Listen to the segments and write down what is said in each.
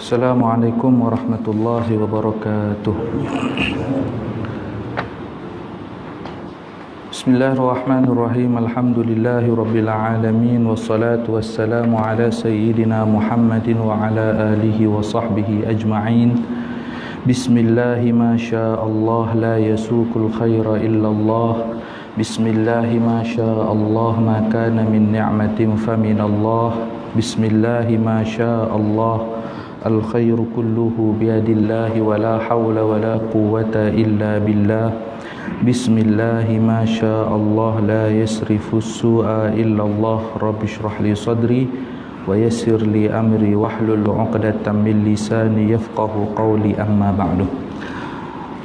Assalamualaikum warahmatullahi wabarakatuh. Bismillahirrahmanirrahim. Alhamdulillahi rabbil alamin, wassalatu wassalamu ala sayyidina Muhammadin wa ala alihi wa sahbihi ajma'in. Bismillahi ma sya'allah, la yasukul khaira illallah. Bismillahi ma sya'allah, ma kana min ni'matin faminallah. Bismillahi ma sya'allah, al-khairu kulluhu biyadillahi wa la hawla wa la quwwata illa billah. Bismillahi ma sya'allah, la yasrifu su'a illallah. Rabbi shrah li sadri wa yassir li amri wahlul 'uqdatam min lisani yafqahu qawli, amma ba'du.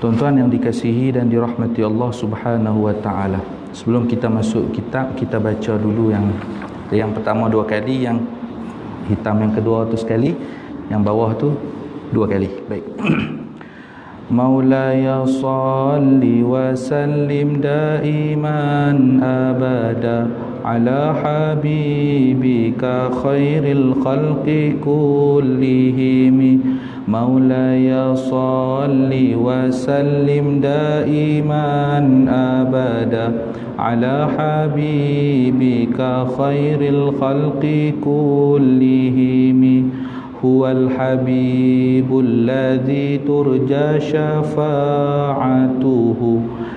Tuan-tuan yang dikasihi dan dirahmati Allah Subhanahu wa taala, sebelum kita masuk kitab, kita baca dulu yang pertama 2 kali, yang hitam yang kedua tu sekali, yang bawah tu 2 kali. Baik. Maulaya salli wa sallim daiman abada ala habibika khairil khalqi kullihim. Maulaya salli wa sallim daiman abada ala habibika khairil khalqi kullihim. Huwal habibul ladzi turja syafa'atuhu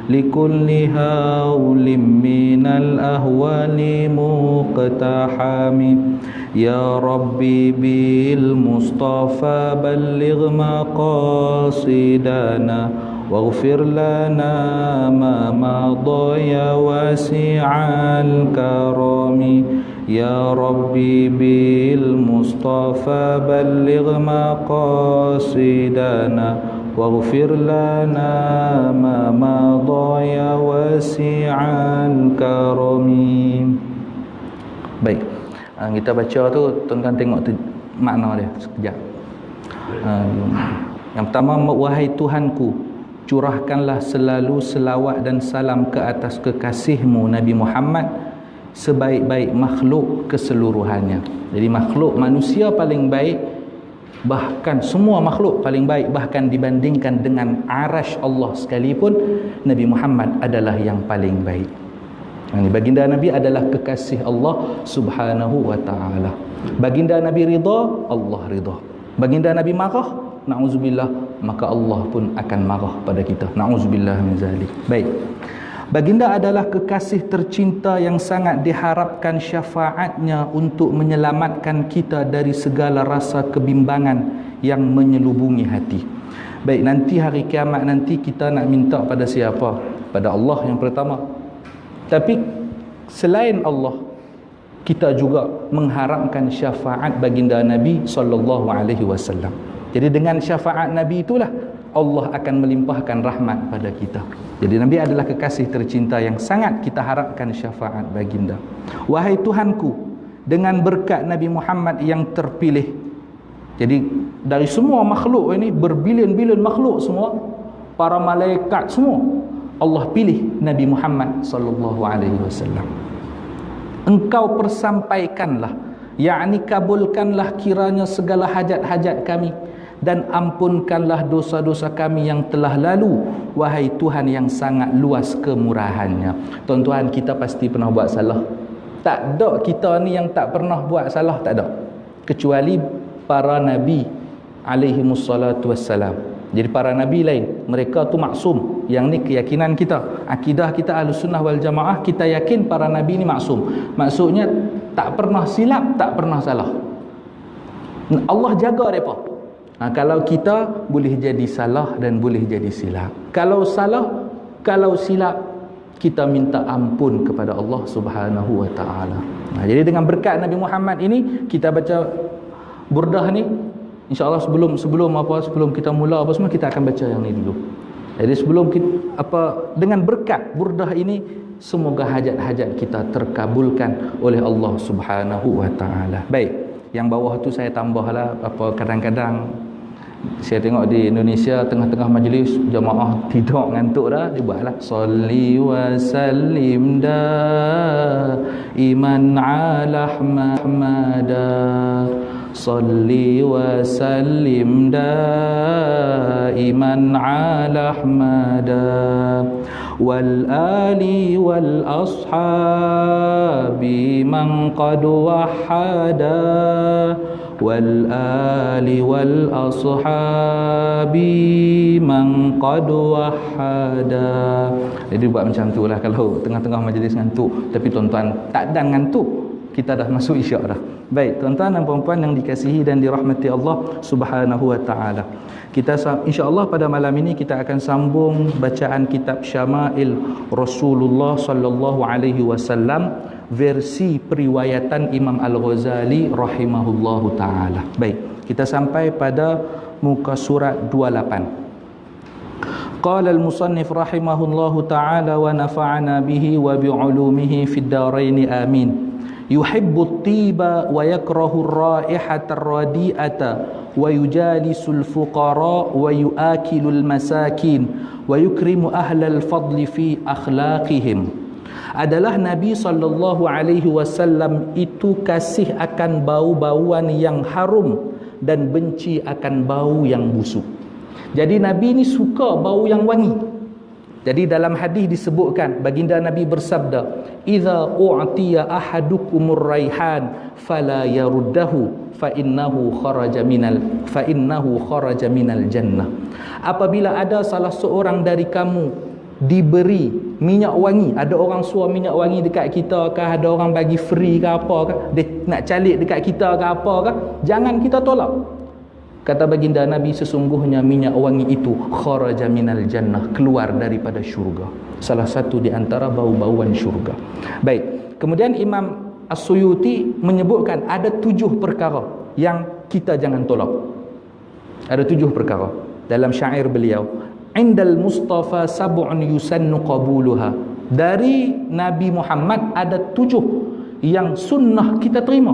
likulli hawlim minal ahwali muqtahami. Ya Rabbi bil Mustafa balligh maqasidana waghfir lana ma madha ya wasi'al karami. Ya Rabbi bil Mustafa balligh maqasidana waghfir lana ma madha ya wasi'al karami. Baik, kita baca tu, tuan-tuan tengok tu makna dia sekejap. Yang pertama, wahai Tuhanku, curahkanlah selalu selawat dan salam ke atas kekasihmu Nabi Muhammad, sebaik-baik makhluk keseluruhannya. Jadi makhluk manusia paling baik, bahkan semua makhluk paling baik, bahkan dibandingkan dengan arasy Allah sekalipun, Nabi Muhammad adalah yang paling baik. Ini baginda Nabi adalah kekasih Allah Subhanahu wa taala. Baginda Nabi ridha, Allah ridha. Baginda Nabi marah, na'udzubillah, maka Allah pun akan marah pada kita. Na'udzubillah min zalik. Baik. Baginda adalah kekasih tercinta yang sangat diharapkan syafaatnya untuk menyelamatkan kita dari segala rasa kebimbangan yang menyelubungi hati. Baik, nanti hari kiamat nanti kita nak minta pada siapa? Pada Allah yang pertama. Tapi selain Allah, kita juga mengharapkan syafaat baginda Nabi sallallahu alaihi wasallam. Jadi dengan syafaat Nabi itulah Allah akan melimpahkan rahmat pada kita. Jadi Nabi adalah kekasih tercinta yang sangat kita harapkan syafaat baginda. Wahai Tuhanku, dengan berkat Nabi Muhammad yang terpilih. Jadi dari semua makhluk ini, berbilion-bilion makhluk semua, para malaikat semua, Allah pilih Nabi Muhammad sallallahu alaihi wasallam. Engkau persampaikanlah, yakni kabulkanlah kiranya segala hajat-hajat kami, dan ampunkanlah dosa-dosa kami yang telah lalu, wahai Tuhan yang sangat luas kemurahannya. Tuan-tuan, kita pasti pernah buat salah. Tak ada kita ni yang tak pernah buat salah, tak ada, kecuali para nabi alaihimussalatu wassalam. Jadi para nabi lain, mereka tu maksum. Yang ni keyakinan kita, akidah kita Ahlussunnah wal Jamaah, kita yakin para nabi ni maksum. Maksudnya tak pernah silap, tak pernah salah. Allah jaga mereka. Kalau kita boleh jadi salah dan boleh jadi silap. Kalau salah, kalau silap, kita minta ampun kepada Allah Subhanahu wa taala. Jadi dengan berkat Nabi Muhammad ini, kita baca burdah ni, insya-Allah sebelum kita mula apa semua, kita akan baca yang ni dulu. Jadi sebelum kita, dengan berkat burdah ini, semoga hajat-hajat kita terkabulkan oleh Allah Subhanahu wa taala. Baik. Yang bawah tu saya tambahlah, kadang-kadang saya tengok di Indonesia tengah-tengah majlis jamaah tidur ngantuk dah, dibuatlah salli wa sallim da iman ala ahmada salli wa sallim daiman ala ahmada wal ali wal ashabi man qad wahada wal ali wal ashabi man qad wahada. Jadi buat macam tu lah kalau tengah-tengah majlis ngantuk, tapi tuan-tuan tak dan ngantuk, kita dah masuk isyak dah. Baik, tuan-tuan dan puan-puan yang dikasihi dan dirahmati Allah Subhanahu wa taala. Kita insya-Allah pada malam ini kita akan sambung bacaan kitab Syama'il Rasulullah sallallahu alaihi wasallam versi periwayatan Imam Al-Ghazali rahimahullahu taala. Baik, kita sampai pada muka surat 28. Qala al-musannif rahimahullahu ta'ala wa nafa'ana bihi wa bi'ulumihi fid darain amin. Yuhibbu at-tiba wa yakrahu ar-raihata ar-radi'ata wa yujalisu al-fuqara wa yu'akilu al-masakin wa yukrimu ahla al-fadli fi akhlaqihim. Adalah Nabi sallallahu alaihi wasallam itu kasih akan bau-bauan yang harum dan benci akan bau yang busuk. Jadi Nabi ni suka bau yang wangi. Jadi dalam hadis disebutkan, baginda Nabi bersabda, "Idza u'tiya ahadukumur raihan fala yaruddahu fa innahu kharaja minal jannah." Apabila ada salah seorang dari kamu diberi minyak wangi, ada orang suruh minyak wangi dekat kita ke, ada orang bagi free ke apa ke, dia nak calik dekat kita ke apa ke, jangan kita tolak. Kata baginda Nabi, sesungguhnya minyak wangi itu kharaja minal jannah, keluar daripada syurga. Salah satu di antara bau-bauan syurga. Baik, kemudian Imam As-Suyuti menyebutkan ada 7 perkara yang kita jangan tolak. Ada 7 perkara dalam syair beliau. Indal Mustafa sab'un yusannu qabuluha. Dari Nabi Muhammad ada 7 yang sunnah kita terima.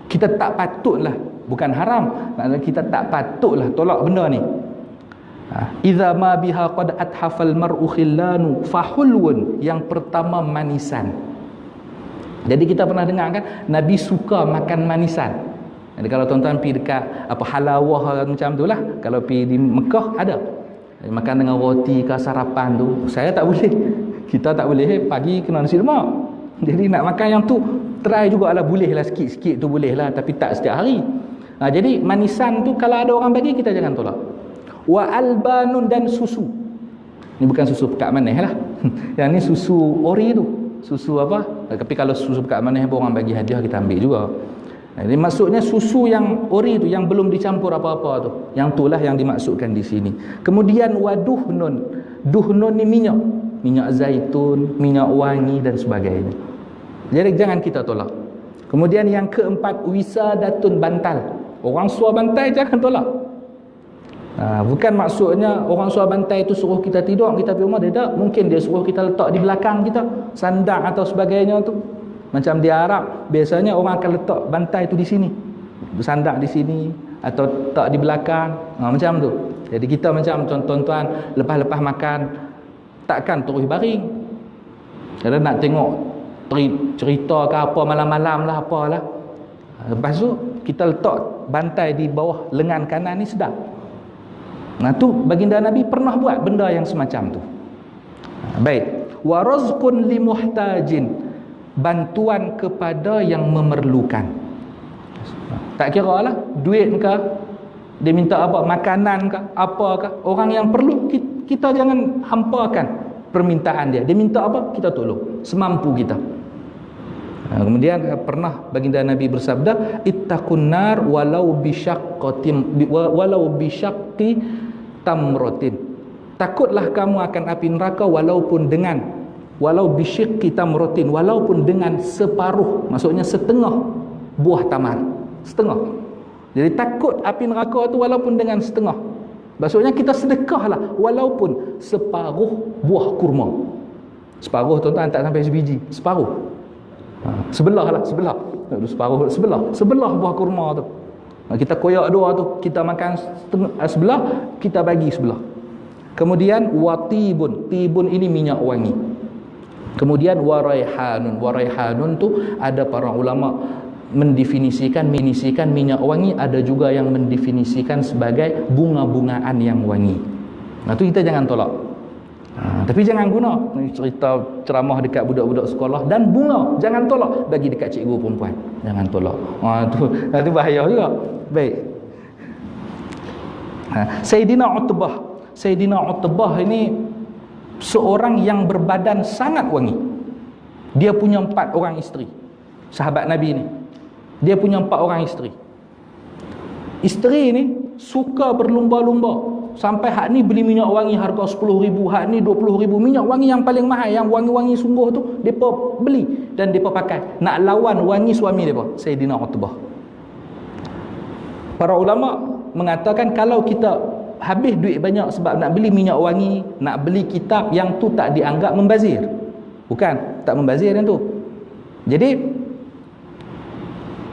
Kita tak patutlah, bukan haram, maknanya kita tak patutlah tolak benda ni. Idza ma biha qad athafal mar'u khillanu fahulun. Yang pertama, manisan. Jadi kita pernah dengar kan, Nabi suka makan manisan. Jadi kalau tuan-tuan pergi dekat apa halawah macam tu lah, kalau pergi di Mekah ada makan dengan roti ke sarapan tu. Saya tak boleh, kita tak boleh, pagi kena nasi lemak. Jadi nak makan yang tu, try jugalah, boleh lah sikit-sikit tu boleh lah, tapi tak setiap hari. Jadi manisan tu kalau ada orang bagi, kita jangan tolak. Wa albanun, dan susu. Ni bukan susu pekat manis lah. Yang ni susu ori tu. Susu apa? Tapi kalau susu pekat manis orang bagi hadiah, kita ambil juga. Jadi maksudnya susu yang ori tu, yang belum dicampur apa-apa tu. Yang itulah yang dimaksudkan di sini. Kemudian waduhnun. Duhnun ni minyak. Minyak zaitun, minyak wangi dan sebagainya. Jadi jangan kita tolak. Kemudian yang keempat, wisadatun, bantal. Orang suruh bantai, jangan tolak. Bukan maksudnya orang suruh bantai itu suruh kita tidur, kita pergi rumah, dia tak. Mungkin dia suruh kita letak di belakang kita, sandang atau sebagainya tu. Macam di Arab, biasanya orang akan letak bantai itu di sini, sandang di sini, atau letak di belakang, macam tu. Jadi kita macam tuan-tuan, lepas-lepas makan, takkan terus baring. Kadang nak tengok cerita ke apa malam-malam lah, apalah. Lepas tu kita letak bantai di bawah lengan kanan ni, sedap. Tu baginda Nabi pernah buat benda yang semacam tu. Baik, wa razqun limuhtajin, bantuan kepada yang memerlukan. Tak kira lah duit ke, dia minta apa, makanan ke, apa ke, orang yang perlu, kita jangan hampakan permintaan dia. Dia minta apa, kita tolong semampu kita. Kemudian pernah baginda Nabi bersabda, ittaqun nar walau bisyaqqi tamratin. Takutlah kamu akan api neraka walau bisyaqqi tamratin, walaupun dengan separuh, maksudnya setengah buah tamar, setengah. Jadi takut api neraka tu walaupun dengan setengah. Maksudnya kita sedekahlah walaupun separuh buah kurma. Separuh tuan-tuan tak sampai sebiji, separuh. Sebelah buah kurma tu. Kita koyak dua tu, kita makan sebelah, kita bagi sebelah. Kemudian watibun, tibun ini minyak wangi. Kemudian waraihanun tu ada para ulama mendefinisikan minyak wangi, ada juga yang mendefinisikan sebagai bunga-bungaan yang wangi. Nah tu kita jangan tolak. Tapi jangan guna cerita ceramah dekat budak-budak sekolah dan bunga jangan tolak bagi dekat cikgu perempuan. Jangan tolak. Tu bahaya juga. Baik. Sayyidina Utbah ini seorang yang berbadan sangat wangi. Dia punya 4 orang isteri. Sahabat Nabi ni. Dia punya 4 orang isteri. Isteri ni suka berlumba-lumba. Sampai hak ni beli minyak wangi harga 10,000, hak ni 20,000. Minyak wangi yang paling mahal, yang wangi-wangi sungguh tu, depa beli dan depa pakai. Nak lawan wangi suami depa, Sayyidina Utbah. Para ulama mengatakan kalau kita habis duit banyak sebab nak beli minyak wangi, nak beli kitab, yang tu tak dianggap membazir. Bukan, tak membazir yang tu. Jadi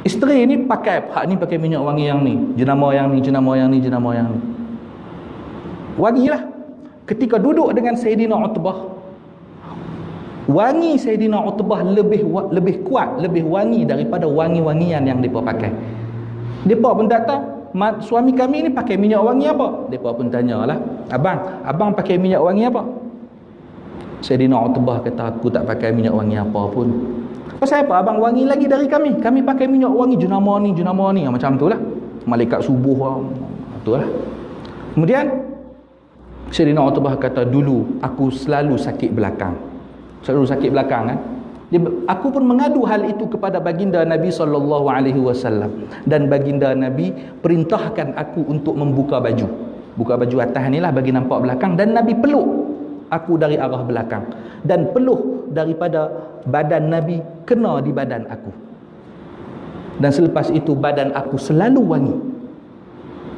isteri ni pakai, hak ni pakai minyak wangi yang ni, jenama yang ni, jenama yang ni, jenama yang ni. Wangilah. Ketika duduk dengan Sayyidina Utbah, wangi Sayyidina Utbah lebih kuat, lebih wangi daripada wangi-wangian yang depa pakai. Depa pun datang, suami kami ni pakai minyak wangi apa? Depa pun tanyalah, abang pakai minyak wangi apa? Sayyidina Utbah kata, aku tak pakai minyak wangi apa pun. Pasal apa? Abang wangi lagi dari kami. Kami pakai minyak wangi jenama ni, macam tu lah. Malaikat subuh, tu lah. Kemudian Sayyidina Utbah kata, dulu aku selalu sakit belakang. Kan? Aku pun mengadu hal itu kepada baginda Nabi SAW, dan baginda Nabi perintahkan aku untuk membuka baju. Buka baju atas ni lah bagi nampak belakang, dan Nabi peluk aku dari arah belakang, dan peluh daripada badan Nabi kena di badan aku. Dan selepas itu badan aku selalu wangi.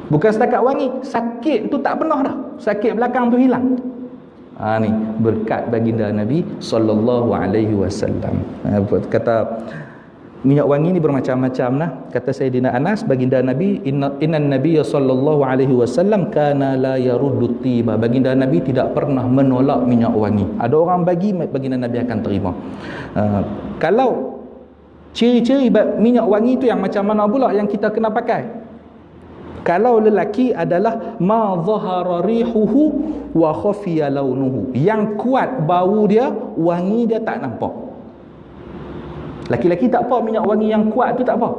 Bukan setakat wangi, sakit tu tak pernah dah. Sakit belakang tu hilang. Ni berkat baginda Nabi SAW. Kata minyak wangi ni bermacam-macam lah. Kata Sayyidina Anas, baginda Nabi, innan Nabiyya sallallahu alaihi wasallam kana la yaruddu tiba. Baginda Nabi tidak pernah menolak minyak wangi. Ada orang bagi, baginda Nabi akan terima. Kalau ciri-ciri minyak wangi tu yang macam mana pula yang kita kena pakai? Kalau lelaki adalah ma dhahara rihuhu wa khafiya launuhu. Yang kuat bau dia, wangi dia tak nampak. Laki-laki tak apa minyak wangi yang kuat tu, tak apa.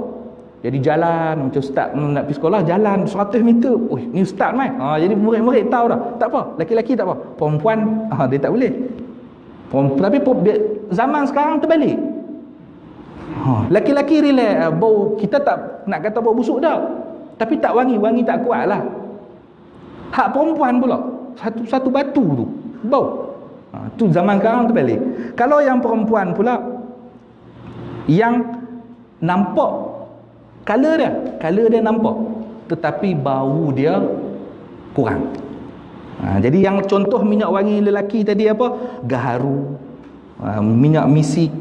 Jadi jalan macam ustaz nak pergi sekolah, jalan 100 meter. Oh, ni ustaz mai. Jadi murid-murid tahu dah. Tak apa, laki-laki tak apa. Perempuan dia tak boleh. Tapi zaman sekarang terbalik. Laki-laki relax, bau kita tak nak kata bau busuk dah. Tapi tak wangi tak kuat lah. Hak perempuan pula, satu batu tu bau. Tu zaman sekarang terbalik. Kalau yang perempuan pula, yang nampak color dia nampak, tetapi bau dia kurang. Jadi yang contoh minyak wangi lelaki tadi apa? Gaharu, minyak misik,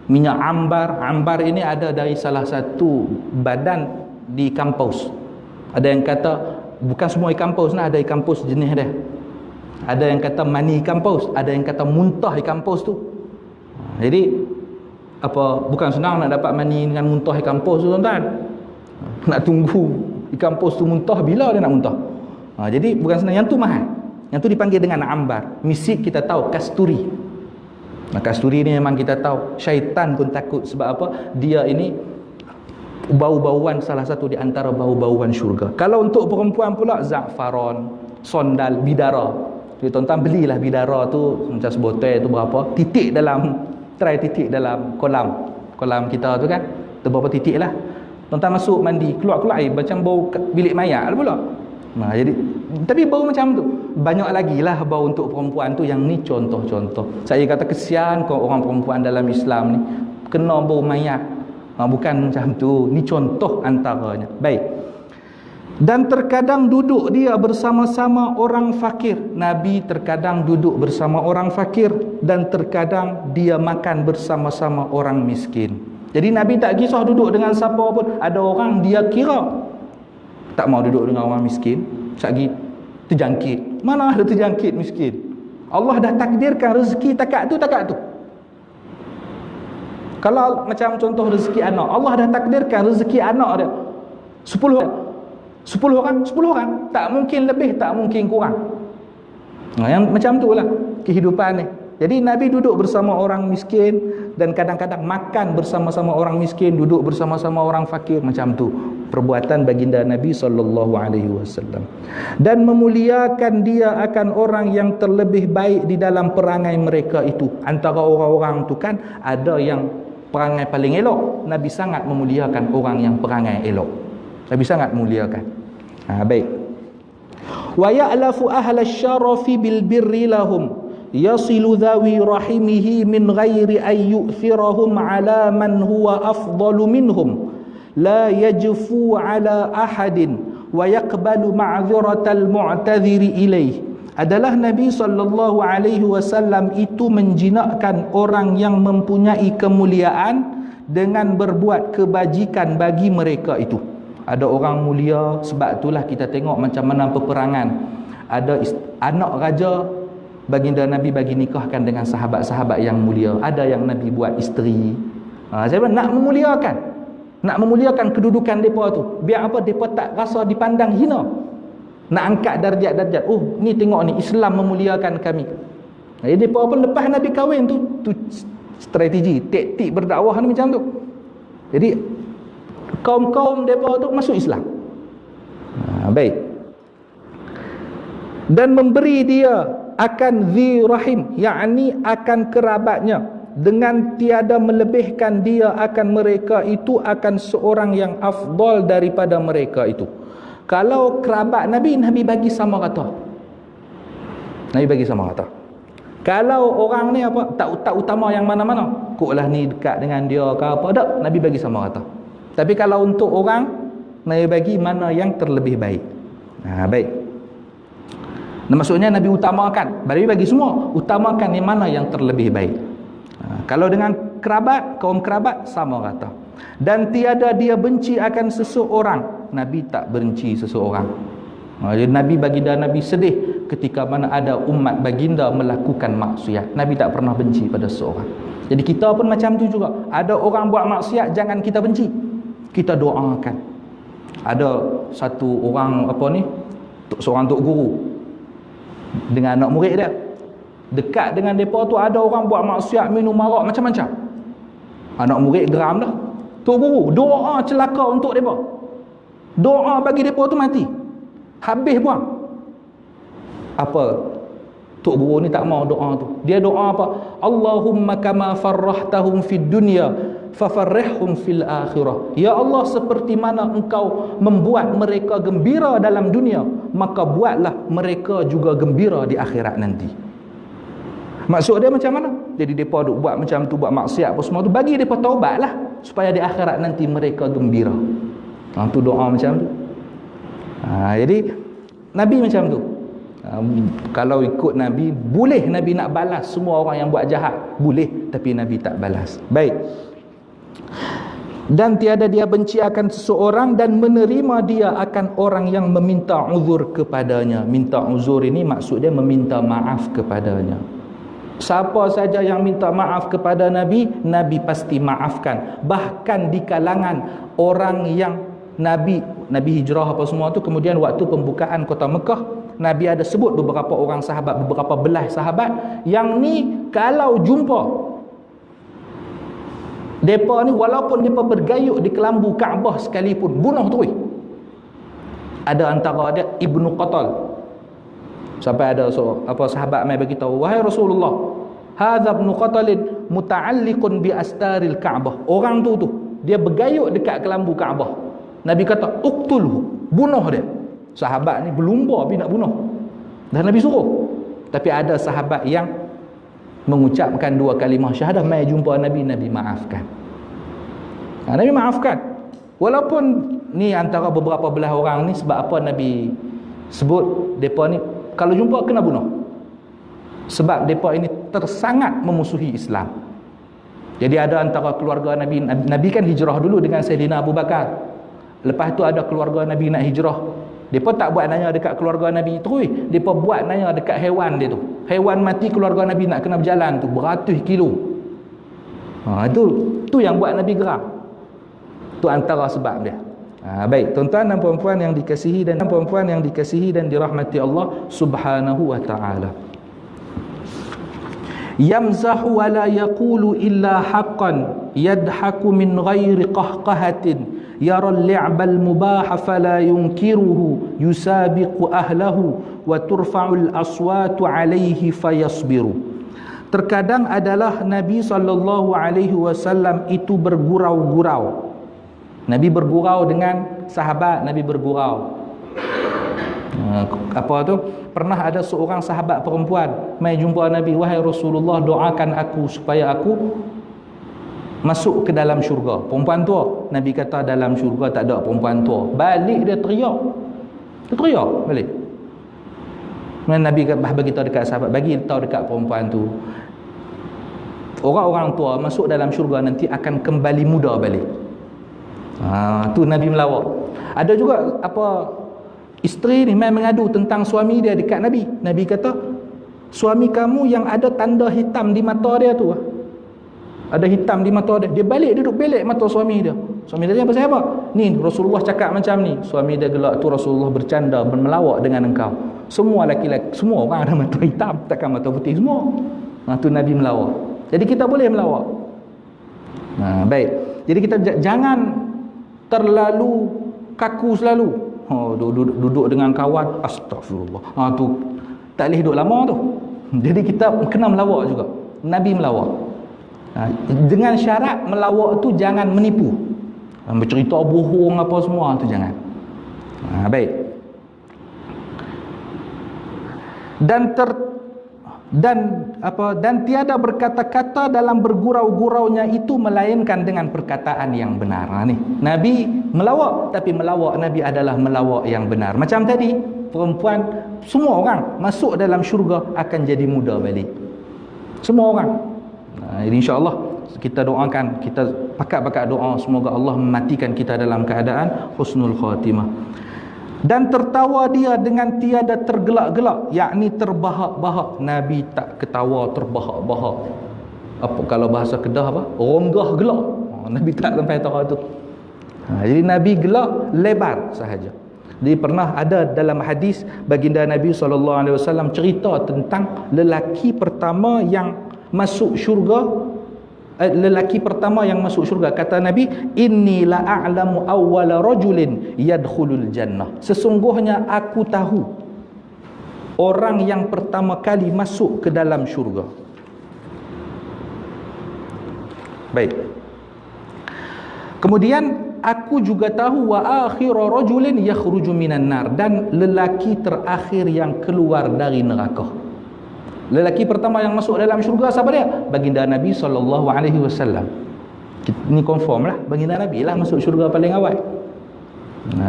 minyak ambar. Ambar ini ada dari salah satu badan di kampus. Ada yang kata bukan semua ikan paus, ada ikan paus jenis dia. Ada yang kata mani ikan paus, ada yang kata muntah ikan paus tu. Jadi bukan senang nak dapat mani dengan muntah ikan paus tu, tuan-tuan. Nak tunggu ikan paus tu muntah, bila dia nak muntah. Jadi bukan senang, yang tu mahal. Yang tu dipanggil dengan ambar. Misik kita tahu, kasturi. Kasturi ni memang kita tahu syaitan pun takut. Sebab apa? Dia ini bau-bauan, salah satu di antara bau-bauan syurga. Kalau untuk perempuan pula, za'faron, sondal, bidara. Jadi tuan-tuan belilah bidara tu macam sebotol tu berapa, try titik dalam kolam kita tu kan, tu berapa titik lah. Tuan-tuan masuk mandi, keluar air macam bau bilik mayat pula. Jadi tapi bau macam tu banyak lagi lah bau untuk perempuan tu. Yang ni contoh-contoh. Saya kata kesian kau orang perempuan dalam Islam ni kena bau mayat. Bukan macam tu. Ni contoh antaranya. Baik. Dan terkadang duduk dia bersama-sama orang fakir. Nabi terkadang duduk bersama orang fakir, dan terkadang dia makan bersama-sama orang miskin. Jadi Nabi tak kisah duduk dengan siapa pun. Ada orang dia kira tak mau duduk dengan orang miskin, sagi terjangkit. Mana ada terjangkit miskin? Allah dah takdirkan rezeki takat tu. Kalau macam contoh rezeki anak, Allah dah takdirkan rezeki anak dia 10 orang, 10 orang. Tak mungkin lebih, tak mungkin kurang. Yang macam tu lah kehidupan ni. Jadi Nabi duduk bersama orang miskin, dan kadang-kadang makan bersama-sama orang miskin, duduk bersama-sama orang fakir, macam tu perbuatan baginda Nabi SAW. Dan memuliakan dia akan orang yang terlebih baik di dalam perangai mereka itu. Antara orang-orang tu kan ada yang perangai paling elok, Nabi sangat memuliakan orang yang perangai elok. Nabi sangat memuliakan. Baik. Wa ya'lafu ahla syarafi bil birri lahum yasilu dhawi rahimihi min ghairi ay yu'thirahum ala man huwa afdalu minhum la yajfu ala ahadin wa yaqbalu ma'dhiratal mu'tadhiri ilaih. Adalah Nabi SAW itu menjinakkan orang yang mempunyai kemuliaan dengan berbuat kebajikan bagi mereka itu. Ada orang mulia, sebab itulah kita tengok macam mana peperangan. Ada anak raja, baginda Nabi bagi nikahkan dengan sahabat-sahabat yang mulia. Ada yang Nabi buat isteri. Saya nak memuliakan kedudukan mereka tu. Biar apa? Mereka tak rasa dipandang hina. Nak angkat darjat-darjat. Oh, ni tengok ni, Islam memuliakan kami. Jadi mereka pun lepas Nabi kahwin tu strategi, taktik berdakwah ni macam tu. Jadi kaum-kaum mereka tu masuk Islam. Baik. Dan memberi dia akan dhi rahim, yakni akan kerabatnya, dengan tiada melebihkan dia akan mereka itu, akan seorang yang afdal daripada mereka itu. Kalau kerabat Nabi, Nabi bagi sama rata. Nabi bagi sama rata. Kalau orang ni apa, tak utama yang mana-mana, koklah ni dekat dengan dia ke apa, tak, Nabi bagi sama rata. Tapi kalau untuk orang, Nabi bagi mana yang terlebih baik. Baik. Maksudnya Nabi utamakan, Nabi bagi semua, utamakan yang mana yang terlebih baik. Kalau dengan kerabat, kaum kerabat, sama rata. Dan tiada dia benci akan seseorang, Nabi tak benci seseorang. Jadi Nabi, baginda Nabi sedih ketika mana ada umat baginda melakukan maksiat. Nabi tak pernah benci pada seseorang. Jadi kita pun macam tu juga. Ada orang buat maksiat, jangan kita benci, kita doakan. Ada satu orang seorang tok guru dengan anak murid dia, dekat dengan mereka tu ada orang buat maksiat, minum arak macam-macam. Anak murid geram dah. Tok guru doa celaka untuk mereka, doa bagi mereka tu mati, habis buang. Apa tok guru ni tak mau doa tu. Dia doa apa? Allahumma kama farrahtahum fid dunya fafarrihhum fil akhirah. Ya Allah, seperti mana engkau membuat mereka gembira dalam dunia, maka buatlah mereka juga gembira di akhirat nanti. Maksud dia macam mana? Jadi mereka duk buat macam tu, buat maksiat apa semua tu, bagi mereka taubatlah supaya di akhirat nanti mereka gembira. Tu doa macam tu. Jadi Nabi macam tu. Kalau ikut Nabi, boleh Nabi nak balas semua orang yang buat jahat, boleh, tapi Nabi tak balas. Baik. Dan tiada dia benci akan seseorang, dan menerima dia akan orang yang meminta uzur kepadanya. Minta uzur ini maksudnya meminta maaf kepadanya. Siapa saja yang minta maaf kepada Nabi, Nabi pasti maafkan. Bahkan di kalangan orang yang Nabi hijrah apa semua tu, kemudian waktu pembukaan kota Mekah, Nabi ada sebut beberapa orang sahabat, beberapa belah sahabat yang ni kalau jumpa depa ni, walaupun depa bergayuk di kelambu Kaabah sekalipun, bunuh terus. Ada antara dia Ibnu Qatal. Sampai ada sahabat mai bagi tahu, wahai Rasulullah, hadza Ibnu Qatalin muta'alliqun bi astaril Kaabah. Orang tu dia bergayuk dekat kelambu Kaabah. Nabi kata, uqtulhu, bunuh dia. Sahabat ni berlumba pergi nak bunuh, dan Nabi suruh. Tapi ada sahabat yang mengucapkan 2 kalimah syahadah, mai jumpa Nabi, Nabi maafkan. Nabi maafkan. Walaupun ni antara beberapa belah orang ni, sebab apa Nabi sebut depa ni kalau jumpa kena bunuh? Sebab depa ini tersangat memusuhi Islam. Jadi ada antara keluarga Nabi, Nabi kan hijrah dulu dengan Sayyidina Abu Bakar. Lepas tu ada keluarga Nabi nak hijrah. Depa tak buat nanya dekat keluarga Nabi terus, depa buat nanya dekat haiwan dia tu. Haiwan mati keluarga Nabi nak kena berjalan tu beratus kilo. Itu yang buat Nabi geram. Itu antara sebab dia. Baik, tuan-tuan dan puan-puan yang dikasihi dan dirahmati Allah Subhanahu wa taala. Yamzahu wa la yaqulu illa haqqan yadhaku min ghairi qahqahatin yara al-li'ba al-mubah fala yunkiruhu yusabiqu ahlahu wa turfa'u al-aswatu alayhi fayasbiru. Terkadang adalah Nabi SAW itu bergurau-gurau. Nabi bergurau dengan sahabat, Nabi bergurau. Apa tu? Pernah ada seorang sahabat perempuan mai jumpa Nabi, "Wahai Rasulullah, doakan aku supaya aku masuk ke dalam syurga." Perempuan tua. Nabi kata dalam syurga tak ada perempuan tua. Balik dia teriak. Dia teriak balik. Nabi bagi tahu dekat sahabat, bagi tahu dekat perempuan tu, orang-orang tua masuk dalam syurga nanti akan kembali muda balik. Tu Nabi melawak. Ada juga isteri ni main mengadu tentang suami dia dekat Nabi. Nabi kata, suami kamu yang ada tanda hitam di mata dia tu, ada hitam di mata dia. Dia balik duduk belik mata suami dia. Suami dia pasal apa? Ni Rasulullah cakap macam ni. Suami dia gelak tu, Rasulullah bercanda melawak dengan engkau. Semua laki-laki, semua orang ada mata hitam, takkan mata putih semua. Tu Nabi melawak. Jadi kita boleh melawak. Baik. Jadi kita jangan terlalu kaku selalu. Duduk dengan kawan, astagfirullah. Tu tak boleh hidup lama tu. Jadi kita kena melawak juga. Nabi melawak. Dengan syarat melawak tu jangan menipu. Bercerita bohong apa semua tu jangan. Baik. Dan tiada berkata-kata dalam bergurau-guraunya itu melainkan dengan perkataan yang benar. Ni Nabi melawak, tapi melawak Nabi adalah melawak yang benar. Macam tadi perempuan, semua orang masuk dalam syurga akan jadi muda balik. Semua orang. InsyaAllah kita doakan, kita pakat-pakat doa semoga Allah mematikan kita dalam keadaan husnul khatimah. Dan tertawa dia dengan tiada tergelak-gelak, yakni terbahak-bahak. Nabi tak ketawa terbahak-bahak. Apa kalau bahasa Kedah ronggah gelak. Nabi tak sampai tahu tu. Jadi Nabi gelak lebar sahaja. Jadi pernah ada dalam hadis baginda Nabi SAW cerita tentang lelaki pertama yang masuk syurga. Lelaki pertama yang masuk syurga, kata Nabi, inni la a'lamu awwala rajulin yadkhulul jannah. Sesungguhnya aku tahu orang yang pertama kali masuk ke dalam syurga. Baik. Kemudian aku juga tahu wa akhiru rajulin yakhruju minan nar, dan lelaki terakhir yang keluar dari neraka. Lelaki pertama yang masuk dalam syurga siapa dia? Baginda Nabi SAW. Ini confirm lah, baginda Nabi lah masuk syurga paling awal.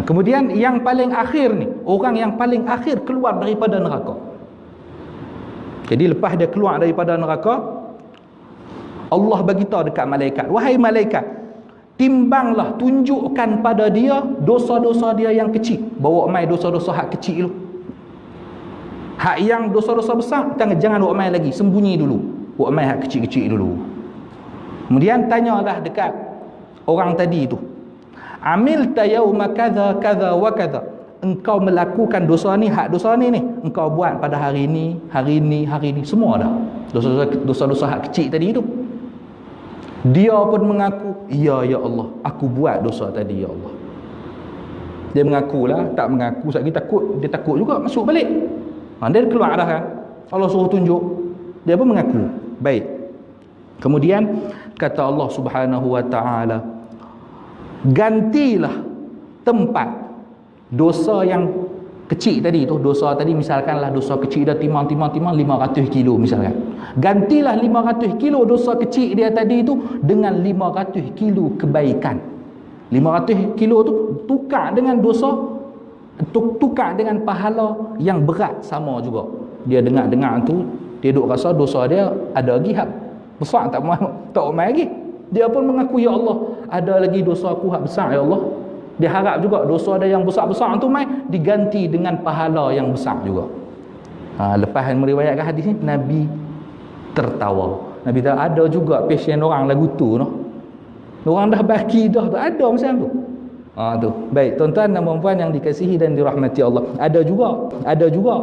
Kemudian yang paling akhir ni, orang yang paling akhir keluar daripada neraka. Jadi lepas dia keluar daripada neraka, Allah bagi tahu dekat malaikat, wahai malaikat, timbanglah, tunjukkan pada dia dosa-dosa dia yang kecil. Bawa mai dosa-dosa hak kecil dulu. Hak yang dosa-dosa besar jangan buat main lagi, sembunyi dulu. Buat main hak kecil-kecil dulu. Kemudian tanyalah dekat orang tadi itu, amilta yauma kadza kadza wa kadza, engkau melakukan dosa ni, hak dosa ni engkau buat pada hari ni, semua dah. Dosa-dosa hak kecil tadi itu. Dia pun mengaku, ya Allah, aku buat dosa tadi ya Allah. Dia mengakulah, tak mengaku satgi takut, dia takut juga masuk balik. Dia keluar dah kan. Allah suruh tunjuk, dia pun mengaku. Baik. Kemudian kata Allah Subhanahu wa taala, gantilah tempat dosa yang kecil tadi tu. Dosa tadi misalkanlah dosa kecil dia timang 500 kilo misalkan. Gantilah 500 kilo dosa kecil dia tadi tu dengan 500 kilo kebaikan. 500 kilo tu tukar dengan dosa, tukar dengan pahala yang berat sama juga. Dia dengar tu, dia duk rasa dosa dia ada lagi hak besar, tak mai lagi. Dia pun mengaku, ya Allah, ada lagi dosa aku hak besar ya Allah. Dia harap juga dosa dia yang besar-besar tu mai diganti dengan pahala yang besar juga. Lepas meriwayatkan hadis ni, Nabi tertawa. Nabi dah ada juga pasien orang lagu tu noh. Orang dah baki dah tu ada macam tu. Tu. Baik, tuan-tuan dan puan-puan yang dikasihi dan dirahmati Allah. Ada juga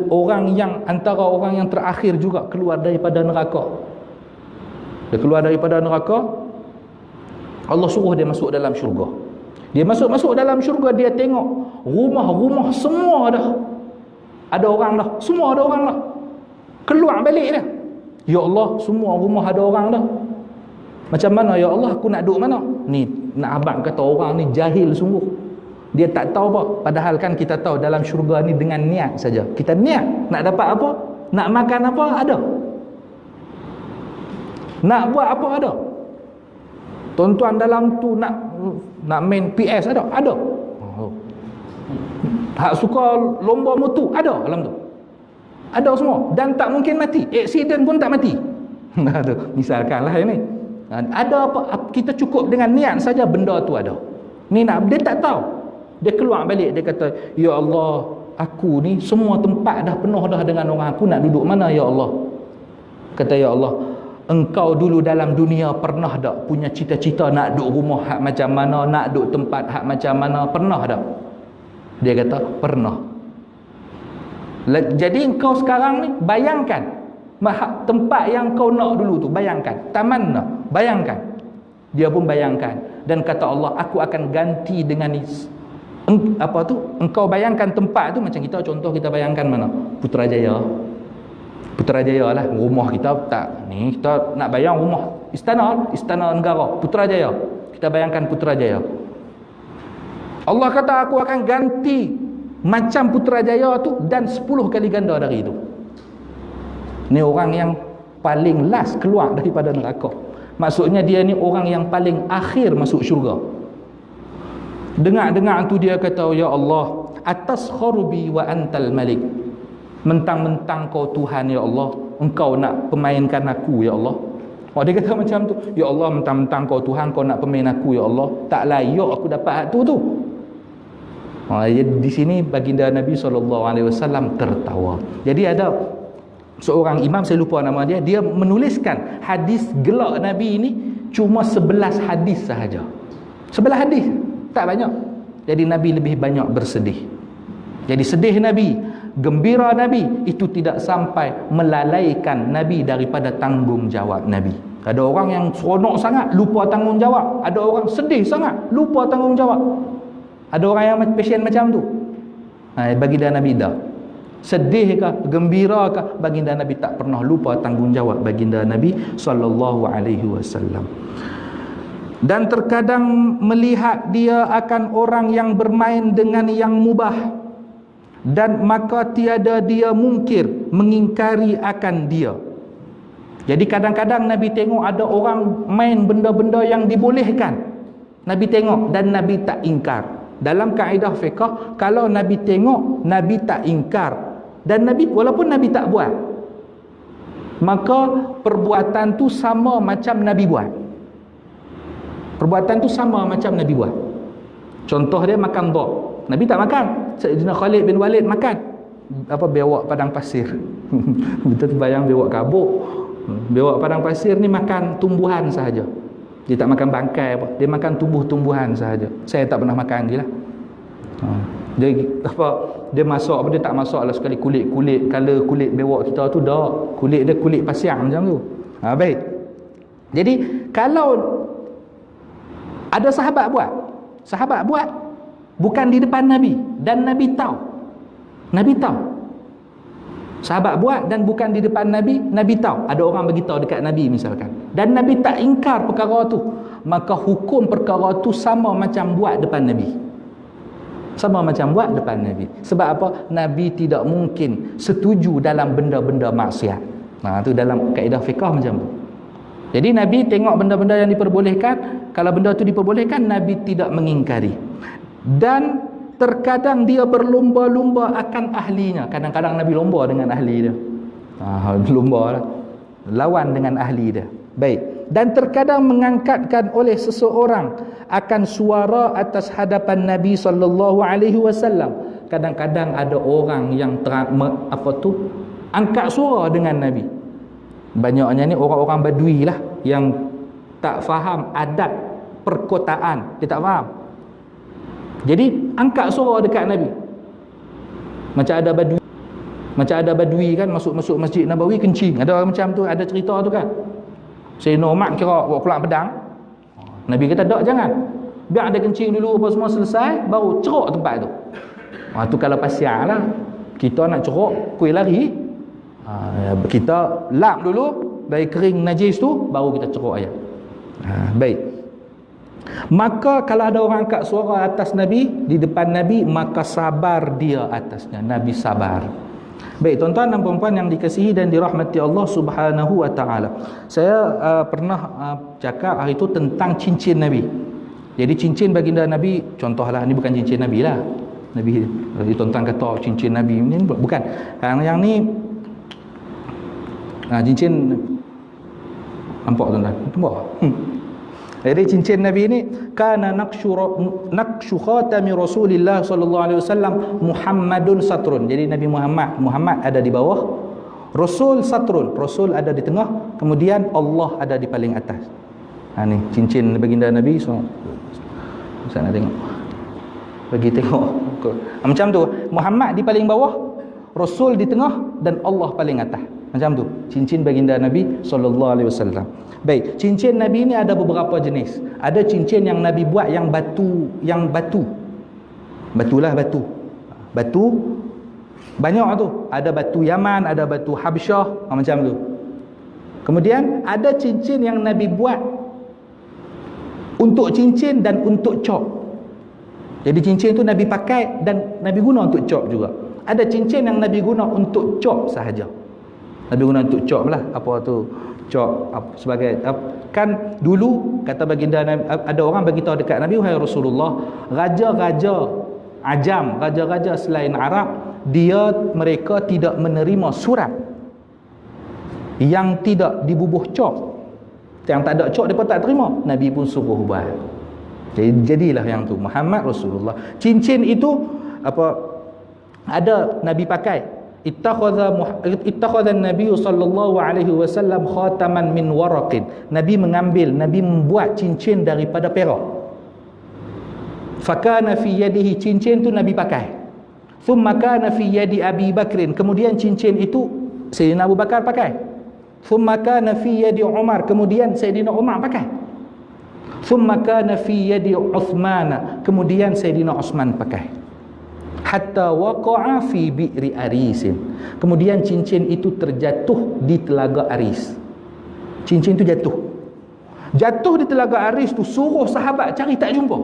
orang yang antara orang yang terakhir juga keluar daripada neraka. Dia keluar daripada neraka, Allah suruh dia masuk dalam syurga. Dia masuk dalam syurga, dia tengok rumah-rumah semua dah ada orang dah. Semua ada orang dah. Keluar balik dah. Ya Allah, semua rumah ada orang dah. Macam mana ya Allah, aku nak duduk mana? Ni nak abang kata orang ni jahil sungguh. Dia tak tahu apa. Padahal kan kita tahu dalam syurga ni dengan niat saja. Kita niat nak dapat apa? Nak makan apa? Ada. Nak buat apa? Ada. Tuan-tuan dalam tu nak main PS ada? Ada. Hak suka lomba motor ada dalam tu. Ada semua dan tak mungkin mati. Aksiden pun tak mati. Misalkanlah ini. Ada apa, kita cukup dengan niat saja benda tu ada. Ni nak, dia tak tahu. Dia keluar balik, dia kata, ya Allah, aku ni semua tempat dah penuh dah dengan orang, aku nak duduk mana ya Allah? Kata ya Allah, engkau dulu dalam dunia pernah tak punya cita-cita nak duduk rumah hak macam mana, nak duduk tempat hak macam mana? Pernah tak? Dia kata pernah. Jadi engkau sekarang ni bayangkan tempat yang kau nak dulu tu, bayangkan. Tamanna, bayangkan. Dia pun bayangkan dan kata Allah, aku akan ganti dengan engkau bayangkan tempat tu macam kita, contoh kita bayangkan mana? Putrajaya lah, rumah kita tak. Ni kita nak bayang rumah istana negara, Putrajaya. Kita bayangkan Putrajaya. Allah kata aku akan ganti macam Putrajaya tu dan 10 kali ganda dari itu. Ni orang yang paling last keluar daripada neraka. Maksudnya dia ni orang yang paling akhir masuk syurga. Dengar-dengar tu dia kata, ya Allah, atas kharubi wa antal malik. Mentang-mentang kau Tuhan ya Allah, engkau nak pemainkan aku ya Allah. Dia kata macam tu, ya Allah, mentang-mentang kau Tuhan, kau nak pemain aku ya Allah, tak layak aku dapat hak tu. Di sini baginda Nabi SAW tertawa. Jadi ada seorang imam, saya lupa nama dia, dia menuliskan hadis gelak Nabi ini cuma 11 hadis sahaja. 11 hadis, tak banyak. Jadi Nabi lebih banyak bersedih. Jadi sedih Nabi, gembira Nabi, itu tidak sampai melalaikan Nabi daripada tanggungjawab Nabi. Ada orang yang seronok sangat, lupa tanggungjawab. Ada orang sedih sangat, lupa tanggungjawab. Ada orang yang passion macam tu. Baginda Nabi dah. Sedih kah, gembira kah, baginda Nabi tak pernah lupa tanggungjawab baginda Nabi SAW. Dan terkadang melihat dia akan orang yang bermain dengan yang mubah, dan maka tiada dia mungkir mengingkari akan dia. Jadi kadang-kadang Nabi tengok ada orang main benda-benda yang dibolehkan, Nabi tengok dan Nabi tak ingkar. Dalam kaedah fiqh, kalau Nabi tengok, Nabi tak ingkar, dan Nabi, walaupun Nabi tak buat, maka perbuatan tu sama macam Nabi buat. Perbuatan tu sama macam Nabi buat. Contoh dia makan dhab, Nabi tak makan. Sayyidina Khalid bin Walid makan bewak padang pasir. Betul bayang bewak kabuk. Bewak padang pasir ni makan tumbuhan sahaja. Dia tak makan bangkai apa. Dia makan tumbuh-tumbuhan sahaja. Saya tak pernah makan je lah. Dia masak apa, dia tak masak lah sekali kulit-kulit, color kulit bewak kita tu dah. Kulit dia kulit pasiang macam tu. Baik. Jadi kalau ada sahabat buat bukan di depan Nabi dan Nabi tahu. Sahabat buat dan bukan di depan Nabi, Nabi tahu. Ada orang beritahu dekat Nabi misalkan, dan Nabi tak ingkar perkara tu, maka hukum perkara tu sama macam buat depan Nabi. Sama macam buat depan Nabi. Sebab apa? Nabi tidak mungkin setuju dalam benda-benda maksiat. Tu dalam kaedah fiqh macam tu. Jadi Nabi tengok benda-benda yang diperbolehkan, kalau benda tu diperbolehkan, Nabi tidak mengingkari. Dan terkadang dia berlumba-lumba akan ahlinya. Kadang-kadang Nabi lomba dengan ahli dia. Lomba lah. Lawan dengan ahli dia. Baik. Dan terkadang mengangkatkan oleh seseorang akan suara atas hadapan Nabi SAW. Kadang-kadang ada orang yang angkat suara dengan Nabi. Banyaknya ni orang-orang badui lah yang tak faham adat perkotaan, dia tak faham. Jadi angkat suara dekat Nabi. Macam ada badui kan masuk Masjid Nabawi kencing. Ada orang macam tu, ada cerita tu kan. Sayyidina Umar kira buat keluar pedang. Nabi kata tak, jangan. Biar ada kencing dulu apa semua selesai baru ceruk tempat tu. Tu kalau pasial lah. Kita nak ceruk kuih lari. Kita lap dulu bagi kering najis tu baru kita ceruk ayat. Baik. Maka kalau ada orang angkat suara atas Nabi di depan Nabi, maka sabar dia atasnya. Nabi sabar. Baik, tuan-tuan dan puan-puan yang dikasihi dan dirahmati Allah Subhanahu wa taala. Saya pernah cakap hari itu tentang cincin Nabi. Jadi cincin baginda Nabi, contohlah ni bukan cincin Nabi lah. Nabi, tuan-tuan kata cincin Nabi ni bukan. Yang ni cincin, nampak tuan-tuan? Nampak? Jadi cincin Nabi ni kana naqshu khatami Rasulillah sallallahu alaihi wasallam Muhammadun satrun. Jadi Nabi Muhammad ada di bawah, Rasul satrun, Rasul ada di tengah, kemudian Allah ada di paling atas. Ni cincin baginda Nabi. So saya nak tengok. Bagi tengok. Macam tu, Muhammad di paling bawah, Rasul di tengah dan Allah paling atas. Macam tu cincin baginda Nabi sallallahu alaihi wasallam. Baik, cincin Nabi ni ada beberapa jenis. Ada cincin yang Nabi buat yang batu. Batulah batu. Batu banyak tu. Ada batu Yaman, ada batu Habsyah, macam tu. Kemudian ada cincin yang Nabi buat untuk cincin dan untuk cop. Jadi cincin tu Nabi pakai dan Nabi guna untuk cop juga. Ada cincin yang Nabi guna untuk cop sahaja. Nabi guna untuk cop lah. Apa tu? Cop sebagai kan dulu kata baginda Nabi, ada orang bagi tahu dekat Nabi, wahai Rasulullah, raja-raja ajam, raja-raja selain Arab, mereka tidak menerima surat yang tidak dibubuh cop. Yang tak ada cop mereka tak terima. Nabi pun suruh buat. Jadilah yang tu Muhammad Rasulullah. Cincin itu ada Nabi pakai. Ittakhadha an-nabiy sallallahu alaihi wasallam khataman min waraqin. Nabi membuat cincin daripada perak. Fakana fi yadihi, cincin tu Nabi pakai. Thumma kana fi yadi Abi Bakrin, kemudian cincin itu Sayyidina Abu Bakar pakai. Thumma kana fi yadi Umar, kemudian Sayyidina Umar pakai. Thumma kana fi yadi Uthman, kemudian Sayyidina Uthman pakai. Hatta waqa'a fi bi'ri Arisin, kemudian cincin itu terjatuh di telaga Aris. Cincin itu jatuh di telaga Aris tu, suruh sahabat cari tak jumpa.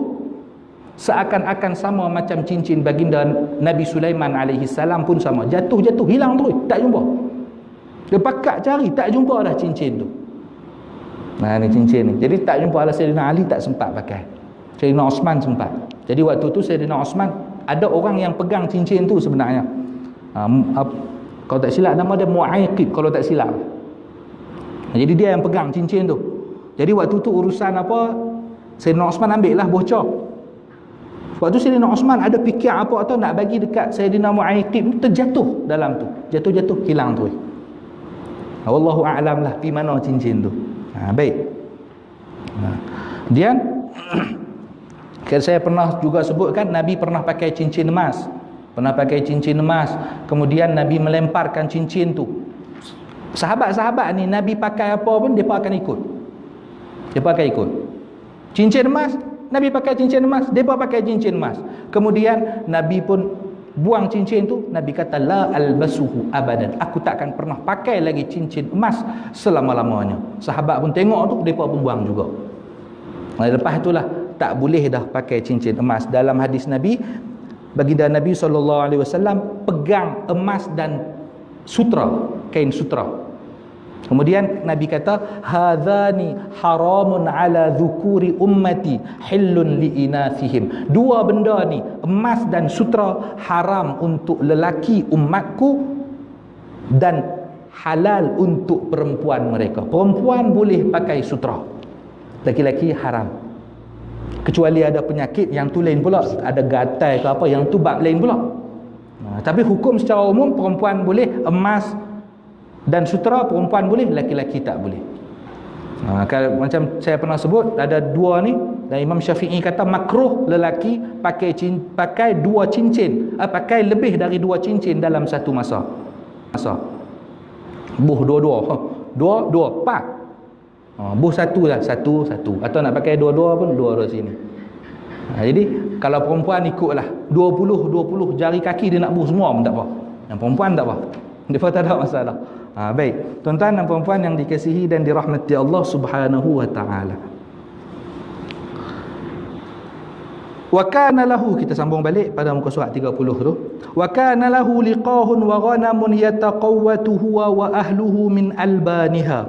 Seakan-akan sama macam cincin baginda Nabi Sulaiman alaihi salam pun sama, jatuh hilang terus, tak jumpa. Dia pakat cari tak jumpa dah cincin tu. Ni cincin ni. Jadi tak jumpa. Sayyidina Ali tak sempat pakai, Sayyidina Osman sempat. Jadi waktu tu Sayyidina Osman, ada orang yang pegang cincin tu sebenarnya. Kalau tak silap nama dia Mu'aiqib kalau tak silap. Jadi dia yang pegang cincin tu. Jadi waktu tu urusan Sayyidina Osman ambil lah bocor. Waktu Sayyidina Osman ada fikir atau nak bagi dekat Sayyidina Mu'aiqib, terjatuh dalam tu. Jatuh hilang tu. Wallahu a'lam lah di mana cincin tu. Baik. Kemudian saya pernah juga sebutkan Nabi pernah pakai cincin emas. Kemudian Nabi melemparkan cincin tu. Sahabat-sahabat ni Nabi pakai apa pun mereka akan ikut. Cincin emas, Nabi pakai cincin emas, mereka pakai cincin emas. Kemudian Nabi pun buang cincin tu. Nabi kata la albasuhu abadan, aku takkan pernah pakai lagi cincin emas selama-lamanya. Sahabat pun tengok tu, mereka pun buang juga. Lepas itulah tak boleh dah pakai cincin emas. Dalam hadis Nabi, baginda Nabi SAW pegang emas dan sutra, kain sutra. Kemudian Nabi kata, hadzani haramun ala dhukuri ummati hillun li inathihim. Dua benda ni, emas dan sutra, haram untuk lelaki umatku dan halal untuk perempuan mereka. Perempuan boleh pakai sutra, laki-laki haram. Kecuali ada penyakit yang tu lain pula, ada gatal ke apa, yang tu bab lain pula. Tapi hukum secara umum perempuan boleh, emas Dan sutera perempuan boleh, laki-laki tak boleh. Kalau macam saya pernah sebut, ada dua ni, dan Imam Syafi'i kata makruh lelaki pakai dua cincin, pakai lebih dari dua cincin dalam satu masa. Buh dua, empat. Buh satu lah, satu. Atau nak pakai dua pun, dua sini. Jadi kalau perempuan ikutlah 20 jari kaki dia nak buh semua pun tak apa. Yang perempuan tak apa. Dia tak ada masalah. Baik, tuan-tuan dan puan-puan yang dikasihi dan dirahmati Allah Subhanahu wa taala. Wa kana lahu, kita sambung balik pada muka surat 30 tu. Wa kana lahu liqahun wa ghanamun yataqawwatu huwa wa ahluhu min albaniha.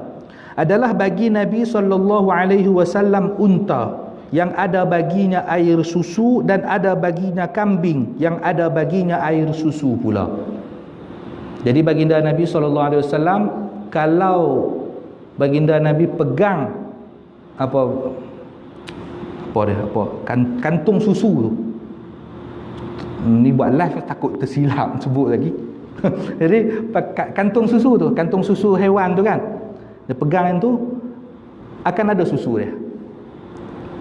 Adalah bagi Nabi sallallahu alaihi wasallam unta yang ada baginya air susu, dan ada baginya kambing yang ada baginya air susu pula. Jadi baginda Nabi SAW, kalau baginda Nabi pegang kantung susu tu, ni buat live takut tersilap sebut lagi. Jadi kantung susu hewan tu kan, dia pegang tu akan ada susu dia.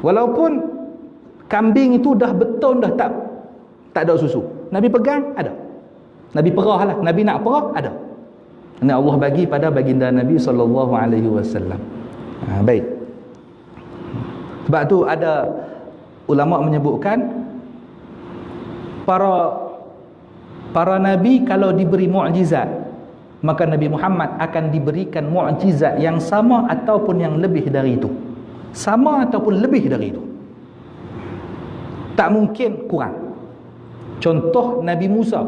Walaupun kambing itu dah betul dah tak ada susu, Nabi pegang ada. Nabi perah lah, Nabi nak perah ada. Ini Allah bagi pada baginda Nabi SAW. Baik. Sebab tu ada ulama menyebutkan para nabi kalau diberi mukjizat, maka Nabi Muhammad akan diberikan mukjizat yang sama ataupun yang lebih dari itu. Sama ataupun lebih dari itu. Tak mungkin kurang. Contoh Nabi Musa,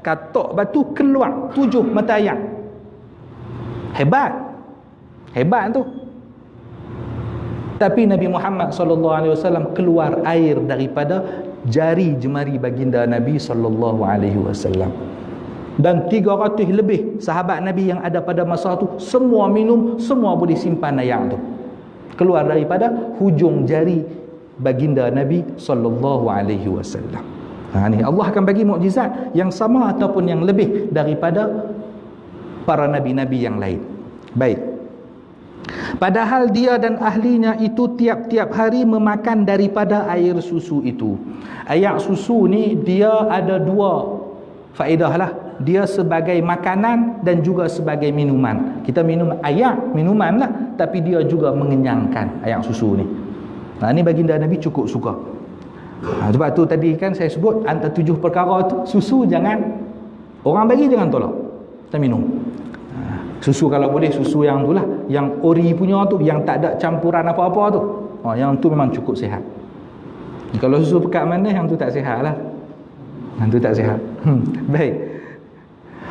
katok batu keluar 7 mata air. Hebat tu. Tapi Nabi Muhammad SAW keluar air daripada jari jemari baginda Nabi SAW. Dan 300 lebih sahabat Nabi yang ada pada masa tu, semua minum, semua boleh simpan air tu. Keluar daripada hujung jari baginda Nabi SAW. Ni Allah akan bagi mukjizat yang sama ataupun yang lebih daripada para nabi-nabi yang lain. Baik. Padahal dia dan ahlinya itu tiap-tiap hari memakan daripada air susu itu. Air susu ni dia ada dua faedah lah. Dia sebagai makanan dan juga sebagai minuman. Kita minum air, minuman lah, tapi dia juga mengenyangkan air susu ni. Ni baginda Nabi cukup suka. Sebab tu tadi kan saya sebut antara 7 perkara tu, susu jangan orang bagi, jangan tolak, kita minum. Susu kalau boleh susu yang tu lah, yang ori punya tu, yang tak ada campuran apa-apa tu, yang tu memang cukup sihat. Kalau susu pekat mana, yang tu tak sihat lah, yang tu tak sihat. Baik.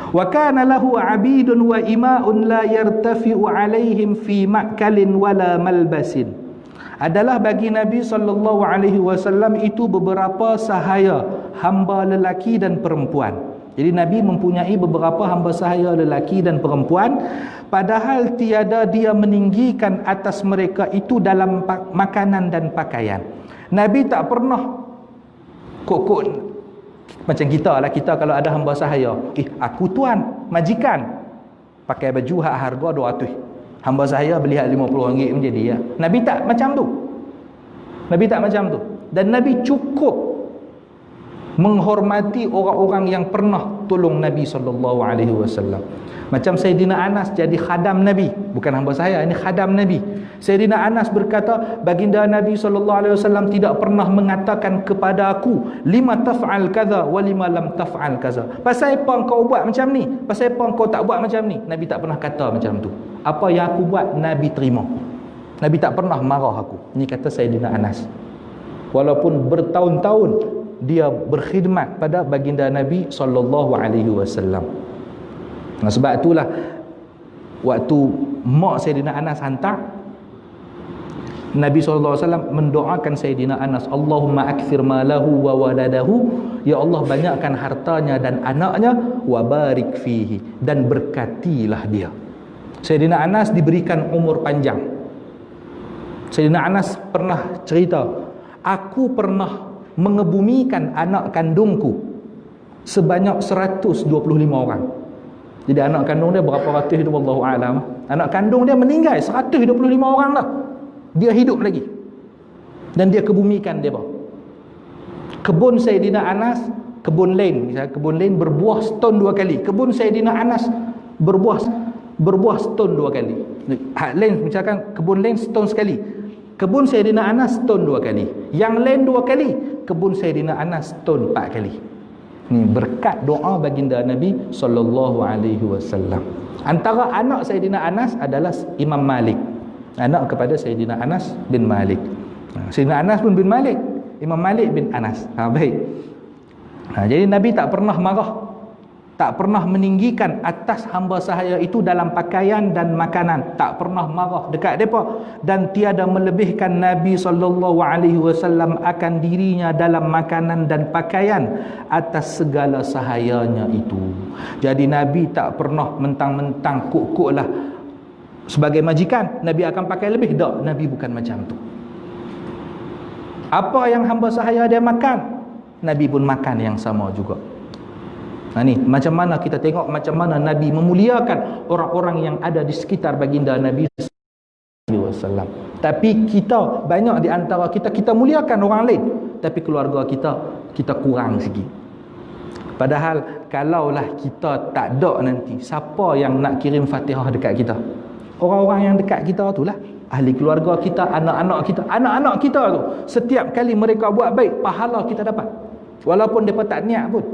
Wa kana lahu 'abidun wa ima'un la yartafi'u 'alaihim fi ma'kalin wala malbasin. Adalah bagi Nabi SAW itu beberapa sahaya, hamba lelaki dan perempuan. Jadi Nabi mempunyai beberapa hamba sahaya lelaki dan perempuan, padahal tiada dia meninggikan atas mereka itu dalam makanan dan pakaian. Nabi tak pernah kokok macam kita lah. Kita kalau ada hamba sahaya, aku tuan, majikan, pakai baju hak harga 200, hamba saya beli hak RM50 menjadi ya. Nabi tak macam tu. Nabi tak macam tu. Dan Nabi cukup menghormati orang-orang yang pernah tolong Nabi SAW. Macam Sayyidina Anas jadi khadam Nabi, bukan hamba saya, ini khadam Nabi. Sayyidina Anas berkata, baginda Nabi SAW tidak pernah mengatakan kepada aku, lima taf'al kaza wa lima lam taf'al kaza. Pasal apa kau buat macam ni? Pasal apa kau tak buat macam ni? Nabi tak pernah kata macam tu. Apa yang aku buat, Nabi terima. Nabi tak pernah marah aku. Ini kata Sayyidina Anas. Walaupun bertahun-tahun dia berkhidmat pada baginda Nabi SAW. Sebab itulah waktu mak Sayyidina Anas hantar, Nabi SAW mendoakan Sayyidina Anas, Allahumma akthir malahu wa waladahu, ya Allah banyakkan hartanya dan anaknya, wa barik fihi, dan berkatilah dia. Sayyidina Anas diberikan umur panjang. Sayyidina Anas pernah cerita, aku pernah mengebumikan anak kandungku sebanyak 125 orang. Jadi anak kandung dia berapa ratus itu wallahu alam. Anak kandung dia meninggal 125 orang lah. Dia hidup lagi. Dan dia kebumikan dia bawa. Kebun Sayyidina Anas, kebun lain, misalnya kebun lain berbuah setahun 2 kali. Kebun Sayyidina Anas berbuah setahun 2 kali. Hak lain misalkan kebun lain setahun sekali. Kebun Sayyidina Anas setahun 2 kali. Yang lain 2 kali. Kebun Sayyidina Anas setahun 4 kali. Ni berkat doa baginda Nabi sallallahu alaihi wasallam. Antara anak Sayyidina Anas adalah Imam Malik. Anak kepada Sayyidina Anas bin Malik. Sayyidina Anas pun bin Malik. Imam Malik bin Anas. Baik. Jadi Nabi tak pernah marah, tak pernah meninggikan atas hamba sahaya itu dalam pakaian dan makanan, tak pernah marah dekat depa, dan tiada melebihkan Nabi sallallahu alaihi wasallam akan dirinya dalam makanan dan pakaian atas segala sahayanya itu. Jadi Nabi tak pernah mentang-mentang kuk-kuk lah sebagai majikan Nabi akan pakai lebih. Tak, Nabi bukan macam tu. Apa yang hamba sahaya dia makan, Nabi pun makan yang sama juga. Ni macam mana kita tengok macam mana Nabi memuliakan orang-orang yang ada di sekitar baginda Nabi sallallahu alaihi wasallam. Tapi kita banyak di antara kita muliakan orang lain, tapi keluarga kita kurang sikit. Padahal kalaulah kita tak ada nanti, siapa yang nak kirim Fatihah dekat kita? Orang-orang yang dekat kita itulah, ahli keluarga kita, anak-anak kita. Anak-anak kita tu setiap kali mereka buat baik, pahala kita dapat. Walaupun mereka tak niat pun.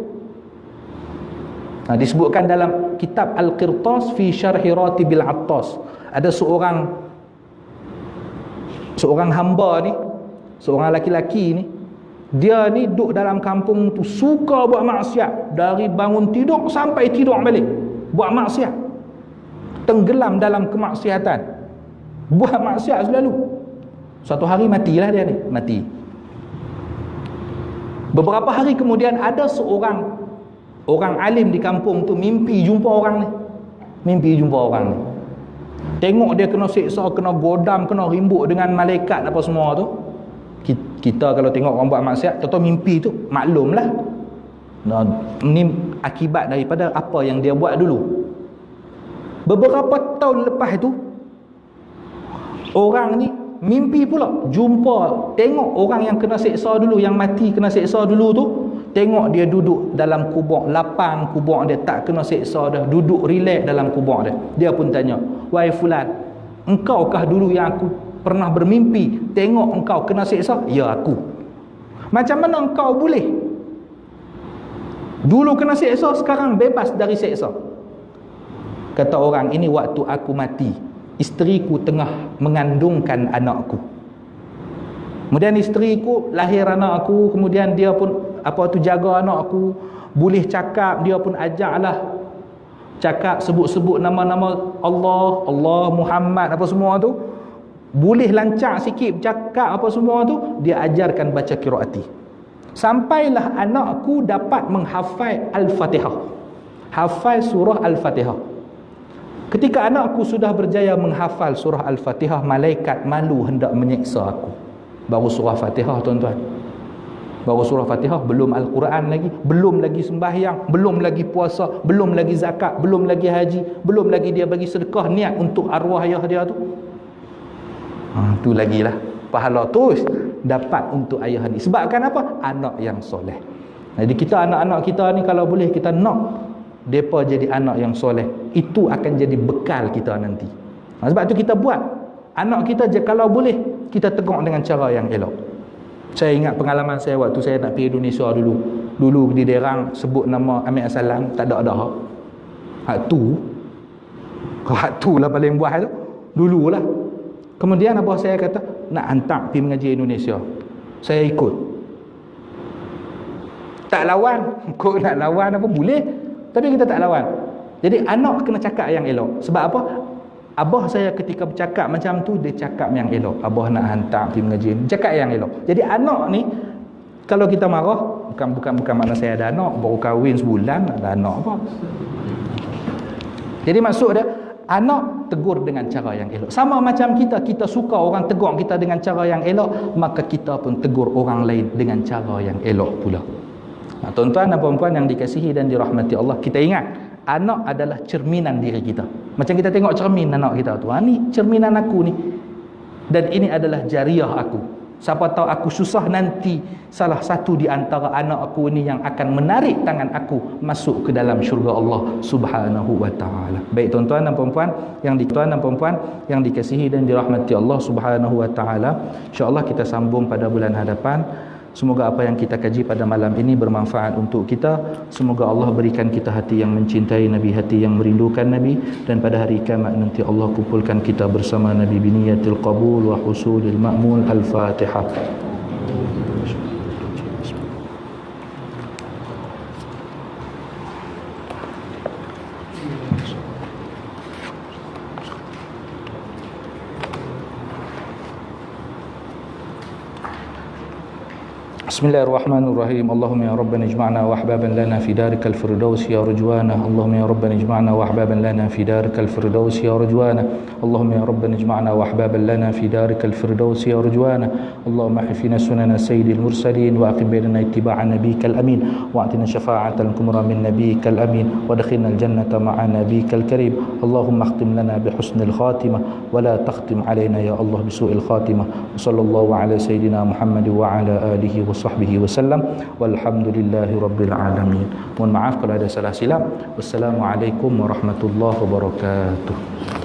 Disebutkan dalam kitab Al-Qirtas fi Syarhi Ratibil Attas, ada seorang hamba ni, seorang laki-laki ni, dia ni duduk dalam kampung tu suka buat maksiat, dari bangun tidur sampai tidur balik buat maksiat, tenggelam dalam kemaksiatan, buat maksiat selalu. Suatu hari matilah dia ni, mati. Beberapa hari kemudian ada seorang orang alim di kampung tu mimpi jumpa orang ni. Tengok dia kena seksa, kena godam, kena rimbuk dengan malaikat apa semua tu. Kita kalau tengok orang buat maksiat, tentu mimpi tu maklumlah. Ni akibat daripada apa yang dia buat dulu. Beberapa tahun lepas tu, orang ni mimpi pula jumpa, tengok orang yang kena seksa dulu, yang mati kena seksa dulu tu, tengok dia duduk dalam kubur, lapang kubur dia, tak kena seksa dah, duduk relax dalam kubur dia. Dia pun tanya, "Wahai fulan, engkaukah dulu yang aku pernah bermimpi tengok engkau kena seksa?" "Ya, aku." "Macam mana engkau boleh dulu kena seksa, sekarang bebas dari seksa?" Kata orang, "Ini waktu aku mati, isteriku tengah mengandungkan anakku. Kemudian isteriku lahir anak aku, kemudian dia pun jaga anak aku, boleh cakap, dia pun ajaklah cakap, sebut-sebut nama-nama Allah, Muhammad apa semua tu, boleh lancak sikit cakap apa semua tu, dia ajarkan baca qiraati. Sampailah anakku dapat menghafal Al-Fatihah, hafal surah Al-Fatihah. Ketika anakku sudah berjaya menghafal surah Al-Fatihah, malaikat malu hendak menyeksa aku." Baru surah Fatihah, tuan-tuan. Baru surah Fatihah, belum Al-Quran lagi, belum lagi sembahyang, belum lagi puasa, belum lagi zakat, belum lagi haji, belum lagi dia bagi sedekah niat untuk arwah ayah dia tu. Tu lagilah pahala terus dapat untuk ayah ni. Sebabkan apa? Anak yang soleh. Jadi kita, anak-anak kita ni, kalau boleh kita nak mereka jadi anak yang soleh, itu akan jadi bekal kita nanti. Sebab tu kita buat anak kita je, kalau boleh kita tegur dengan cara yang elok. Saya ingat pengalaman saya waktu saya nak pergi Indonesia dulu. Dulu di Derang sebut nama Amir Salam, tak ada dah. Hak tu lah paling buah tu. Dululah. Kemudian abah saya kata nak hantar pergi mengaji Indonesia. Saya ikut. Tak lawan. Kau nak lawan apa boleh. Tapi kita tak lawan. Jadi anak kena cakap yang elok. Sebab apa? Abah saya ketika bercakap macam tu, dia cakap yang elok. Abah nak hantar pergi mengaji, cakap yang elok. Jadi anak ni, kalau kita marah, bukan makna saya ada anak, baru kahwin sebulan ada anak apa. Jadi maksud dia, anak tegur dengan cara yang elok. Sama macam kita suka orang tegur kita dengan cara yang elok, maka kita pun tegur orang lain dengan cara yang elok pula. Tuan-tuan dan puan-puan yang dikasihi dan dirahmati Allah, kita ingat Anak adalah cerminan diri kita. Macam kita tengok cermin anak kita tu. Ni cerminan aku ni. Dan ini adalah jariah aku. Siapa tahu aku susah, nanti salah satu di antara anak aku ni yang akan menarik tangan aku masuk ke dalam syurga Allah Subhanahu wa taala. Baik tuan-tuan dan puan-puan yang dikasihi dan dirahmati Allah Subhanahu wa taala, insya-Allah kita sambung pada bulan hadapan. Semoga apa yang kita kaji pada malam ini bermanfaat untuk kita. Semoga Allah berikan kita hati yang mencintai Nabi, hati yang merindukan Nabi, dan pada hari kiamat nanti Allah kumpulkan kita bersama Nabi biniyatil qabul wa husulil ma'mul. Al-Fatihah. Bismillahirrahmanirrahim. Allahumma ya Rabbana ijma'na wa ahbaban lana fi darikal firdaus ya rujwana. Allahumma ya Rabbana ijma'na wa ahbaban lana fi darikal firdaus ya rujwana. Allahumma ya Rabbana ijma'na wa ahbaban lana fi darikal firdaus ya rujwana. Allahumma hifina sunana sayyidil mursalin wa aqim bainana ittiba'a nabiyyikal amin wa atina syafa'atal kubra min nabiyyikal amin wa adkhilna al-jannata ma'a nabiyyikal karim. Allahumma akhtim lana bi husnil khatimah wa la takhtim alaina ya Allah bi su'il khatimah. Sallallahu ala sayyidina Muhammad wa ala alihi wa sahbihi wasallam, walhamdulillahi rabbil alamin. Mohon maaf kalau ada salah silap. Wassalamualaikum warahmatullahi wabarakatuh.